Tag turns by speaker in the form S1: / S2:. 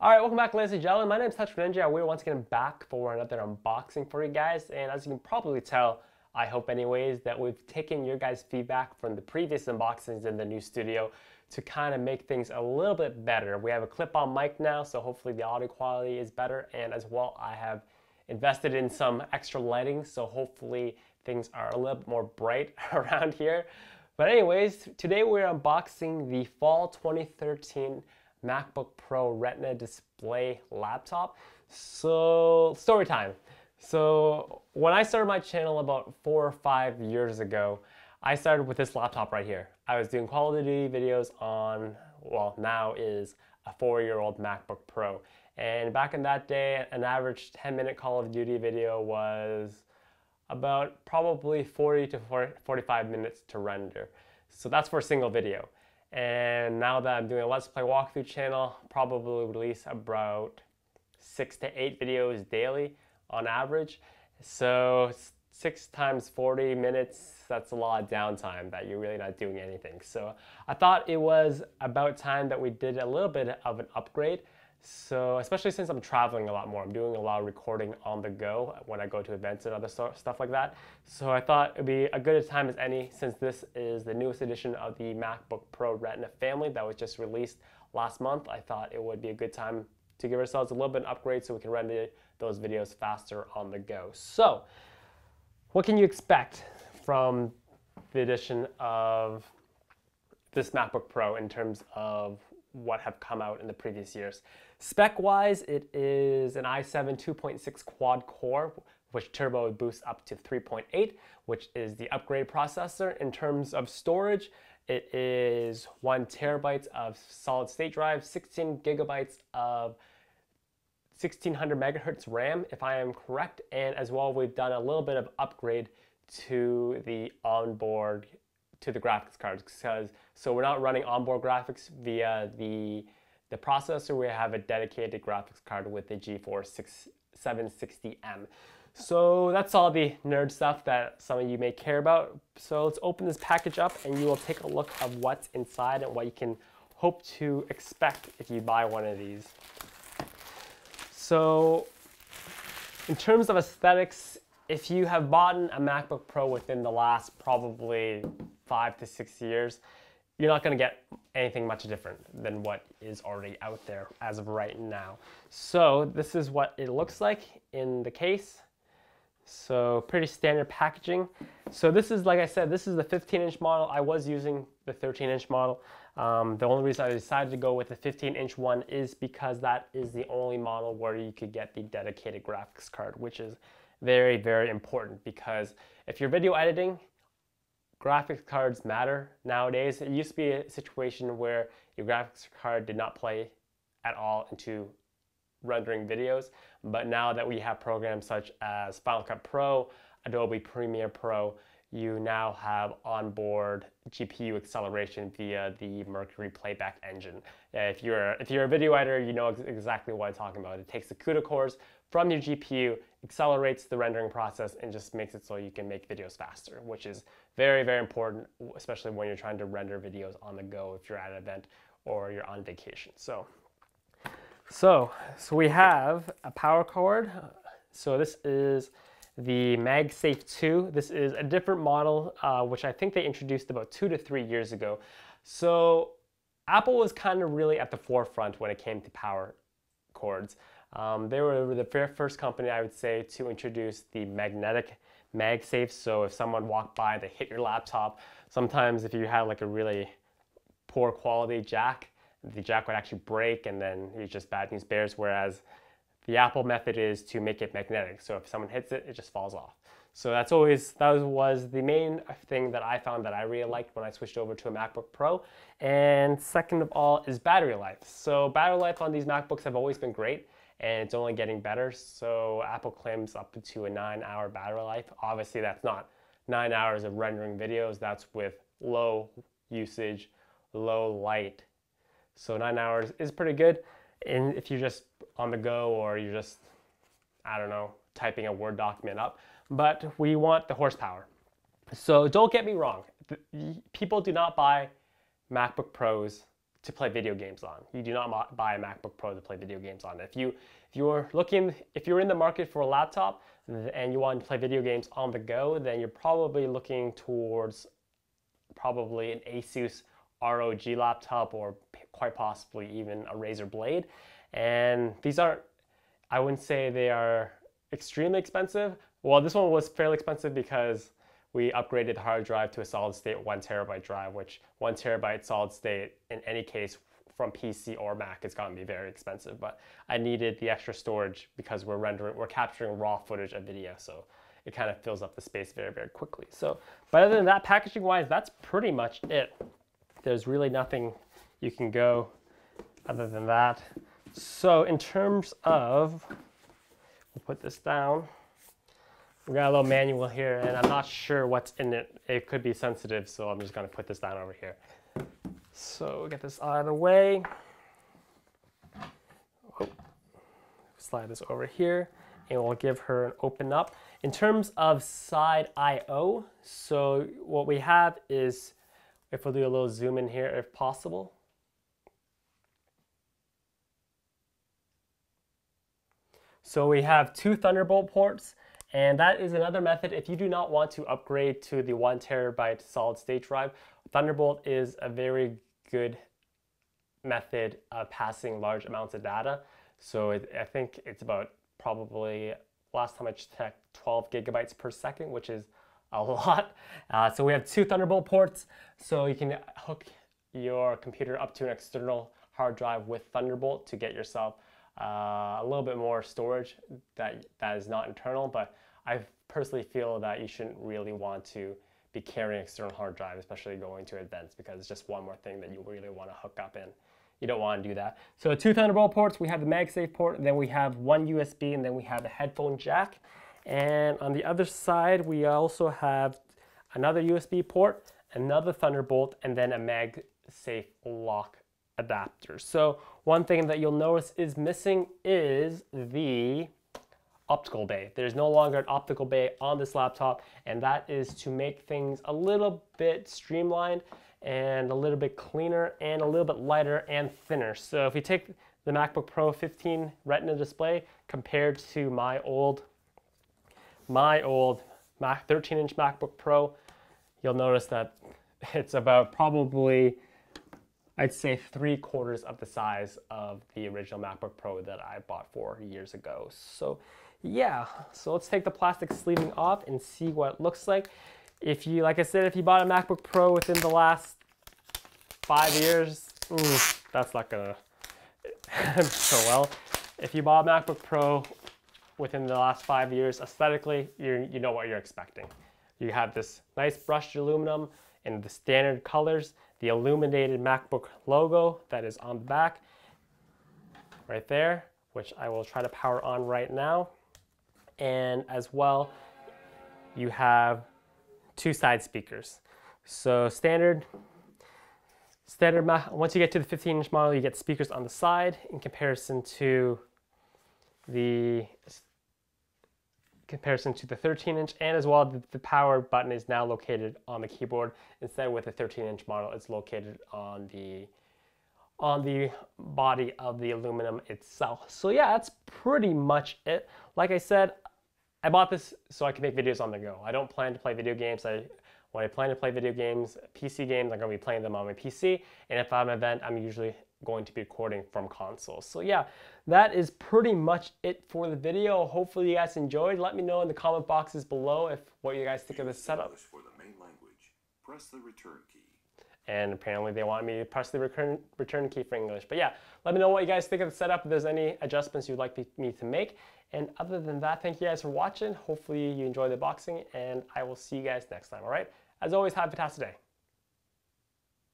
S1: Alright, welcome back ladies and gentlemen. My name is TwitchTV Page. We're once again back for another unboxing for you guys. And as you can probably tell, I hope anyways, that we've taken your guys' feedback from the previous unboxings in the new studio to kind of make things a little bit better. We have a clip-on mic now, so hopefully the audio quality is better. And as well, I have invested in some extra lighting, so hopefully things are a little bit more bright around here. But anyways, today we're unboxing the fall 2013 MacBook Pro Retina display laptop. So, story time. So, when I started my channel about 4 or 5 years ago, I started with this laptop right here. I was doing Call of Duty videos on, well, now is a 4-year-old MacBook Pro. And back in that day, an average 10-minute Call of Duty video was about probably 40 to 45 minutes to render. So that's for a single video. And now that I'm doing a Let's Play walkthrough channel, probably release about 6 to 8 videos daily on average. So 6 times 40 minutes, that's a lot of downtime that you're really not doing anything. So I thought it was about time that we did a little bit of an upgrade. So especially since I'm traveling a lot more, I'm doing a lot of recording on the go when I go to events and other stuff like that. So I thought it'd be a good time as any, since this is the newest edition of the MacBook Pro Retina family that was just released last month. I thought it would be a good time to give ourselves a little bit of an upgrade so we can render those videos faster on the go. So what can you expect from the edition of this MacBook Pro in terms of what have come out in the previous years? Spec-wise, it is an i7 2.6 quad core, which turbo boosts up to 3.8, which is the upgrade processor. In terms of storage, it is 1 terabyte of solid state drive, 16 gigabytes of 1600 megahertz RAM, if I am correct. And as well, we've done a little bit of upgrade to the onboard, to the graphics cards, so we're not running onboard graphics via the processor. We have a dedicated graphics card with the GeForce 760M. So that's all the nerd stuff that some of you may care about. So let's open this package up and you will take a look of what's inside and what you can hope to expect if you buy one of these. So in terms of aesthetics, if you have bought a MacBook Pro within the last probably 5 to 6 years, you're not going to get anything much different than what is already out there as of right now. So this is what it looks like in the case. So pretty standard packaging. So this is, like I said, this is the 15-inch model. I was using the 13-inch model. The only reason I decided to go with the 15-inch one is because that is the only model where you could get the dedicated graphics card, which is very, very important, because if you're video editing, graphics cards matter nowadays. It used to be a situation where your graphics card did not play at all into rendering videos, but now that we have programs such as Final Cut Pro, Adobe Premiere Pro, you now have onboard GPU acceleration via the Mercury playback engine. If you're a video editor, you know exactly what I'm talking about. It takes the CUDA cores from your GPU, accelerates the rendering process, and just makes it so you can make videos faster, which is very, very important, especially when you're trying to render videos on the go if you're at an event or you're on vacation. So we have a power cord. So this is the MagSafe 2. This is a different model, which I think they introduced about 2 to 3 years ago. So Apple was kind of really at the forefront when it came to power cords. They were the first company, I would say, to introduce the magnetic MagSafe. So if someone walked by, they hit your laptop. Sometimes if you had like a really poor quality jack, the jack would actually break and then it's just bad news bears, whereas the Apple method is to make it magnetic. So if someone hits it, it just falls off. So that was the main thing that I found that I really liked when I switched over to a MacBook Pro. And second of all is battery life. So battery life on these MacBooks have always been great, and it's only getting better. So Apple claims up to a 9-hour battery life. Obviously that's not 9 hours of rendering videos, that's with low usage, low light. So 9 hours is pretty good. And if you're just on the go or you're just, I don't know, typing a Word document up, but we want the horsepower. So don't get me wrong, people do not buy MacBook Pros to play video games on. You do not buy a MacBook Pro to play video games on. If you're in the market for a laptop and you want to play video games on the go, then you're probably looking towards probably an Asus ROG laptop, or quite possibly even a Razer Blade. And these aren't, I wouldn't say they are extremely expensive. Well, this one was fairly expensive because we upgraded the hard drive to a solid state 1 terabyte drive, which 1 terabyte solid state in any case from PC or Mac is going to be very expensive. But I needed the extra storage because we're capturing raw footage of video, so it kind of fills up the space very, very quickly. So, but other than that, packaging wise, that's pretty much it. There's really nothing you can go other than that. So in terms of, we'll put this down. We got a little manual here, and I'm not sure what's in it. It could be sensitive, so I'm just going to put this down over here. So we'll get this out of the way. Oh, slide this over here, and we'll give her an open up. In terms of side I/O, so what we have is, if we'll do a little zoom in here if possible. So we have 2 Thunderbolt ports, and that is another method. If you do not want to upgrade to the 1 terabyte solid state drive, Thunderbolt is a very good method of passing large amounts of data. So I think it's about probably, last time I checked, 12 gigabytes per second, which is a lot. So we have 2 Thunderbolt ports, so you can hook your computer up to an external hard drive with Thunderbolt to get yourself a little bit more storage that is not internal. But I personally feel that you shouldn't really want to be carrying external hard drive, especially going to events, because it's just one more thing that you really want to hook up in. You don't want to do that. So 2 Thunderbolt ports, we have the MagSafe port, and then we have 1 USB, and then we have a headphone jack. And on the other side, we also have another USB port, another Thunderbolt, and then a MagSafe lock adapter. So one thing that you'll notice is missing is the optical bay. There's no longer an optical bay on this laptop, and that is to make things a little bit streamlined and a little bit cleaner and a little bit lighter and thinner. So if you take the MacBook Pro 15 Retina display compared to my old 13-inch MacBook Pro, you'll notice that it's about probably, I'd say, 3/4 of the size of the original MacBook Pro that I bought 4 years ago. So yeah, so let's take the plastic sleeving off and see what it looks like. If you, like I said, if you bought a MacBook Pro within the last 5 years, that's not gonna so well. If you bought a MacBook Pro within the last 5 years, aesthetically, you know what you're expecting. You have this nice brushed aluminum in the standard colors, the illuminated MacBook logo that is on the back, right there, which I will try to power on right now. And as well, you have 2 side speakers. So standard, once you get to the 15-inch model, you get speakers on the side in comparison to the 13-inch, and as well the power button is now located on the keyboard instead with the 13-inch model. It's located on the body of the aluminum itself. So yeah, that's pretty much it. Like I said, I bought this so I can make videos on the go. I don't plan to play video games. When I plan to play video games, PC games, I'm going to be playing them on my PC. And if I have an event, I'm usually going to be recording from consoles. So yeah, that is pretty much it for the video. Hopefully you guys enjoyed. Let me know in the comment boxes below what you guys think of this setup.
S2: For the main language, press the return key.
S1: And apparently they want me to press the return key for English. But yeah, let me know what you guys think of the setup, if there's any adjustments you'd like me to make. And other than that, thank you guys for watching. Hopefully you enjoyed the boxing, and I will see you guys next time, all right? As always, have a fantastic day.